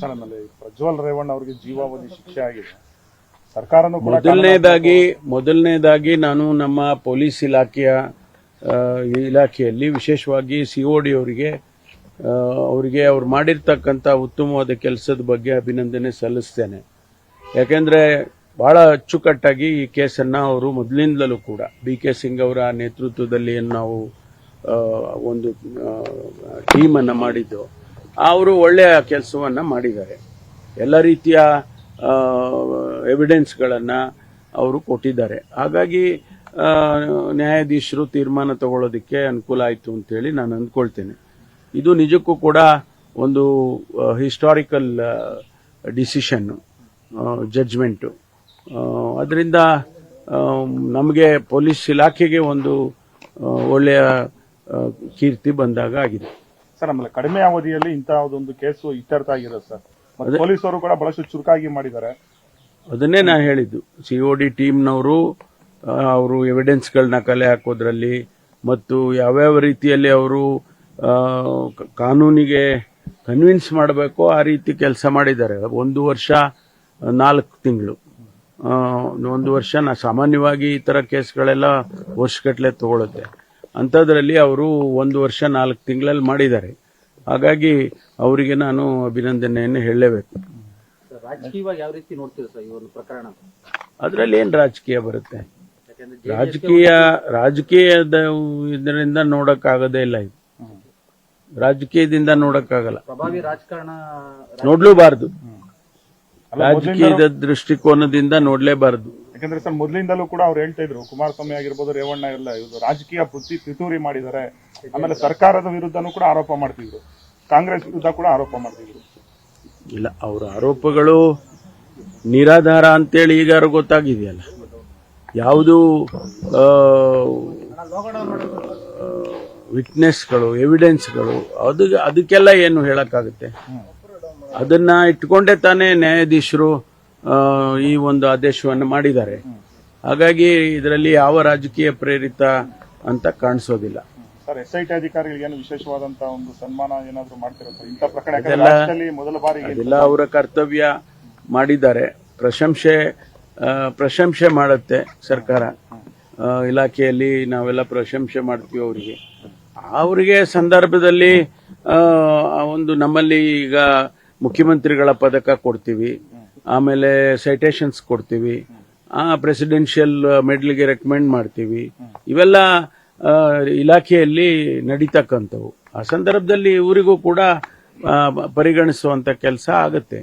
Sir, ಆಮೇಲೆ ಪ್ರಜ್ವಲ್ ರೇವಣ್ಣ ಅವರಿಗೆ ಜೀವಾವಧಿ ಶಿಕ್ಷೆ ಆಗಿದೆ. ಸರ್ಕಾರನೂ ಕೂಡ ಮೊದಲನೇದಾಗಿ ನಾನು ನಮ್ಮ ಪೊಲೀಸ್ ಇಲಾಖೆಯಲ್ಲಿ ವಿಶೇಷವಾಗಿ ಸಿಒಡಿ ಅವರಿಗೆ ಅವ್ರು ಮಾಡಿರ್ತಕ್ಕಂಥ ಉತ್ತಮವಾದ ಕೆಲಸದ ಬಗ್ಗೆ ಅಭಿನಂದನೆ ಸಲ್ಲಿಸ್ತೇನೆ. ಯಾಕೆಂದ್ರೆ ಬಹಳ ಅಚ್ಚುಕಟ್ಟಾಗಿ ಈ ಕೇಸನ್ನ ಅವರು ಮೊದಲಿಂದಲೂ ಕೂಡ BK ಸಿಂಗ್ ಅವರ ನೇತೃತ್ವದಲ್ಲಿ ನಾವು ಒಂದು ಟೀಮ್ ಅನ್ನ ಮಾಡಿದ್ದು, ಅವರು ಒಳ್ಳೆಯ ಕೆಲಸವನ್ನ ಮಾಡಿದ್ದಾರೆ. ಎಲ್ಲ ರೀತಿಯ ಎವಿಡೆನ್ಸ್ಗಳನ್ನ ಅವರು ಕೊಟ್ಟಿದ್ದಾರೆ. ಹಾಗಾಗಿ ನ್ಯಾಯಾಧೀಶರು ತೀರ್ಮಾನ ತಗೊಳ್ಳೋದಕ್ಕೆ ಅನುಕೂಲ ಆಯಿತು ಅಂತೇಳಿ ನಾನು ಅಂದ್ಕೊಳ್ತೇನೆ. ಇದು ನಿಜಕ್ಕೂ ಕೂಡ ಒಂದು ಹಿಸ್ಟಾರಿಕಲ್ ಡಿಸಿಷನ್, ಜಡ್ಜ್ಮೆಂಟು. ಅದರಿಂದ ನಮಗೆ ಪೊಲೀಸ್ ಇಲಾಖೆಗೆ ಒಂದು ಒಳ್ಳೆಯ ಕೀರ್ತಿ ಬಂದಾಗ ಆಗಿದೆ. ಸರ್, ಆಮೇಲೆ ಕಡಿಮೆ ಅವಧಿಯಲ್ಲಿ ಇಂತಹದೊಂದು ಕೇಸು ಇತ್ಯರ್ಥ ಆಗಿರೋದು ಸರ್. ಪೊಲೀಸರು ಕೂಡ ಬಹಳಷ್ಟು ಚುರುಕಾಗಿ ಮಾಡಿದ್ದಾರೆ. ಅದನ್ನೇ ನಾನು ಹೇಳಿದ್ದು, COD ಟೀಮ್ನವರು ಅವರು ಎವಿಡೆನ್ಸ್ಗಳನ್ನ ಕಲೆ ಹಾಕೋದ್ರಲ್ಲಿ ಮತ್ತು ಯಾವ್ಯಾವ ರೀತಿಯಲ್ಲಿ ಅವರು ಕಾನೂನಿಗೆ ಕನ್ವಿನ್ಸ್ ಮಾಡಬೇಕೋ ಆ ರೀತಿ ಕೆಲಸ ಮಾಡಿದ್ದಾರೆ. 1 ವರ್ಷ 4 ತಿಂಗಳು, 1 ವರ್ಷ ಸಾಮಾನ್ಯವಾಗಿ ಈ ತರ ಕೇಸ್ಗಳೆಲ್ಲ ವರ್ಷಗಟ್ಟಲೆ ತಗೊಳುತ್ತೆ. ಅಂಥದ್ರಲ್ಲಿ ಅವರು 1 ವರ್ಷ 4 ತಿಂಗಳಲ್ಲಿ ಮಾಡಿದ್ದಾರೆ. ಹಾಗಾಗಿ ಅವರಿಗೆ ನಾನು ಅಭಿನಂದನೆಯನ್ನು ಹೇಳಲೇಬೇಕು. ರಾಜಕೀಯವಾಗಿ ಯಾವ ರೀತಿ ನೋಡ್ತೀರಾ ಸರ್ ಈ ಒಂದು ಪ್ರಕರಣ? ಅದರಲ್ಲಿ ಏನ್ ರಾಜಕೀಯ ಬರುತ್ತೆ? ರಾಜಕೀಯದ ಇದರಿಂದ ನೋಡಕ್ಕಾಗದೇ ಇಲ್ಲ. ಇದು ರಾಜಕೀಯದಿಂದ ನೋಡಕ್ಕಾಗಲ್ಲ, ಪ್ರಭಾವಿ ರಾಜಕಾರಣ ನೋಡ್ಲೂಬಾರದು. ರಾಜಕೀಯದ ದೃಷ್ಟಿಕೋನದಿಂದ ನೋಡ್ಲೇಬಾರದು. ಯಾಕಂದ್ರೆ ಸರ್, ಮೊದಲಿಂದಲೂ ಕೂಡ ಅವ್ರು ಹೇಳ್ತಾ ಇದ್ರು, ಕುಮಾರಸ್ವಾಮಿ ಆಗಿರ್ಬೋದು, ರೇವಣ್ಣ ಎಲ್ಲ ಇದು ರಾಜಕೀಯ ಪಿತೂರಿ ಮಾಡಿದ್ದಾರೆ. ಆಮೇಲೆ ಸರ್ಕಾರದ ವಿರುದ್ಧನೂ ಕೂಡ ಆರೋಪ ಮಾಡ್ತಿದ್ರು, ಕಾಂಗ್ರೆಸ್ ವಿರುದ್ಧ ಕೂಡ ಆರೋಪ ಮಾಡ್ತಿದ್ರು. ಇಲ್ಲ, ಅವರ ಆರೋಪಗಳು ನಿರಾಧಾರ ಅಂತೇಳಿ ಈಗ ಗೊತ್ತಾಗಿದೆಯಲ್ಲ. ಯಾವುದು ವಿಟ್ನೆಸ್ಗಳು, ಎವಿಡೆನ್ಸ್ಗಳು, ಅದಕ್ಕೆಲ್ಲ ಏನು ಹೇಳಕ್ಕಾಗುತ್ತೆ? ಅದನ್ನ ಇಟ್ಕೊಂಡೇ ತಾನೇ ನ್ಯಾಯಾಧೀಶರು ಈ ಒಂದು ಆದೇಶವನ್ನು ಮಾಡಿದ್ದಾರೆ. ಹಾಗಾಗಿ ಇದರಲ್ಲಿ ಯಾವ ರಾಜಕೀಯ ಪ್ರೇರಿತ ಅಂತ ಕಾಣಿಸೋದಿಲ್ಲ. ಸರ್, SIT ಅಧಿಕಾರಿಗಳಿಗೆ ಏನು ವಿಶೇಷವಾದಂತಹ ಒಂದು ಸನ್ಮಾನ ಏನಾದ್ರು ಮಾಡ್ತಿರೋ ಇಂಥ ಪ್ರಕರಣ ಮೊದಲ ಬಾರಿ? ಅದೆಲ್ಲ ಅವರ ಕರ್ತವ್ಯ ಮಾಡಿದ್ದಾರೆ. ಪ್ರಶಂಸೆ ಮಾಡುತ್ತೆ ಸರ್ಕಾರ. ಇಲಾಖೆಯಲ್ಲಿ ನಾವೆಲ್ಲ ಪ್ರಶಂಸೆ ಮಾಡ್ತೀವಿ ಅವರಿಗೆ ಸಂದರ್ಭದಲ್ಲಿ ಒಂದು ನಮ್ಮಲ್ಲಿ ಈಗ ಮುಖ್ಯಮಂತ್ರಿಗಳ ಪದಕ ಕೊಡ್ತೀವಿ, ಆಮೇಲೆ ಸೈಟೇಷನ್ಸ್ ಕೊಡ್ತೀವಿ, ಪ್ರೆಸಿಡೆನ್ಷಿಯಲ್ ಮೆಡಲ್ಗೆ ರೆಕಮೆಂಡ್ ಮಾಡ್ತೀವಿ. ಇವೆಲ್ಲ ಇಲಾಖೆಯಲ್ಲಿ ನಡೀತಕ್ಕಂಥವು. ಆ ಸಂದರ್ಭದಲ್ಲಿ ಇವರಿಗೂ ಕೂಡ ಪರಿಗಣಿಸುವಂತ ಕೆಲಸ ಆಗುತ್ತೆ.